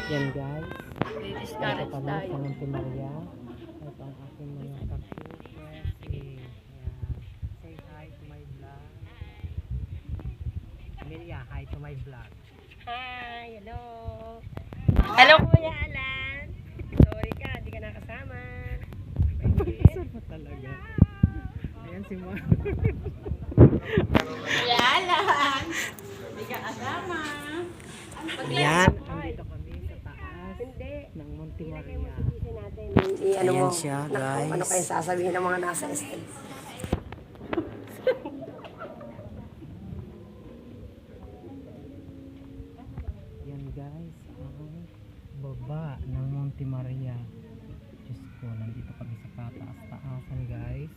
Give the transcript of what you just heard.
Yan guys, dito Discourage kami tayo. sa Monte Maria. Ito ang aking mga ka-viewers. Ayan. Say hi to my vlog. Amelia, hi to my vlog. Hi, hello. Hello, Kuya Alan. Sorry ka, hindi ka nakasama. Saan pa talaga? Ayan si Mo. Kuya Alan. Hindi ka kasama. Ayan, andito kami sa taas Hindi. ng Monte Ilagay mo Maria. sa GC natin. Ano Ayan mo, siya, naku, ano guys. kayo sasabihin ng mga nasa SL? Yan guys, ang baba ng Monte Maria. Diyos ko, nandito kami sa kataas-taasan guys.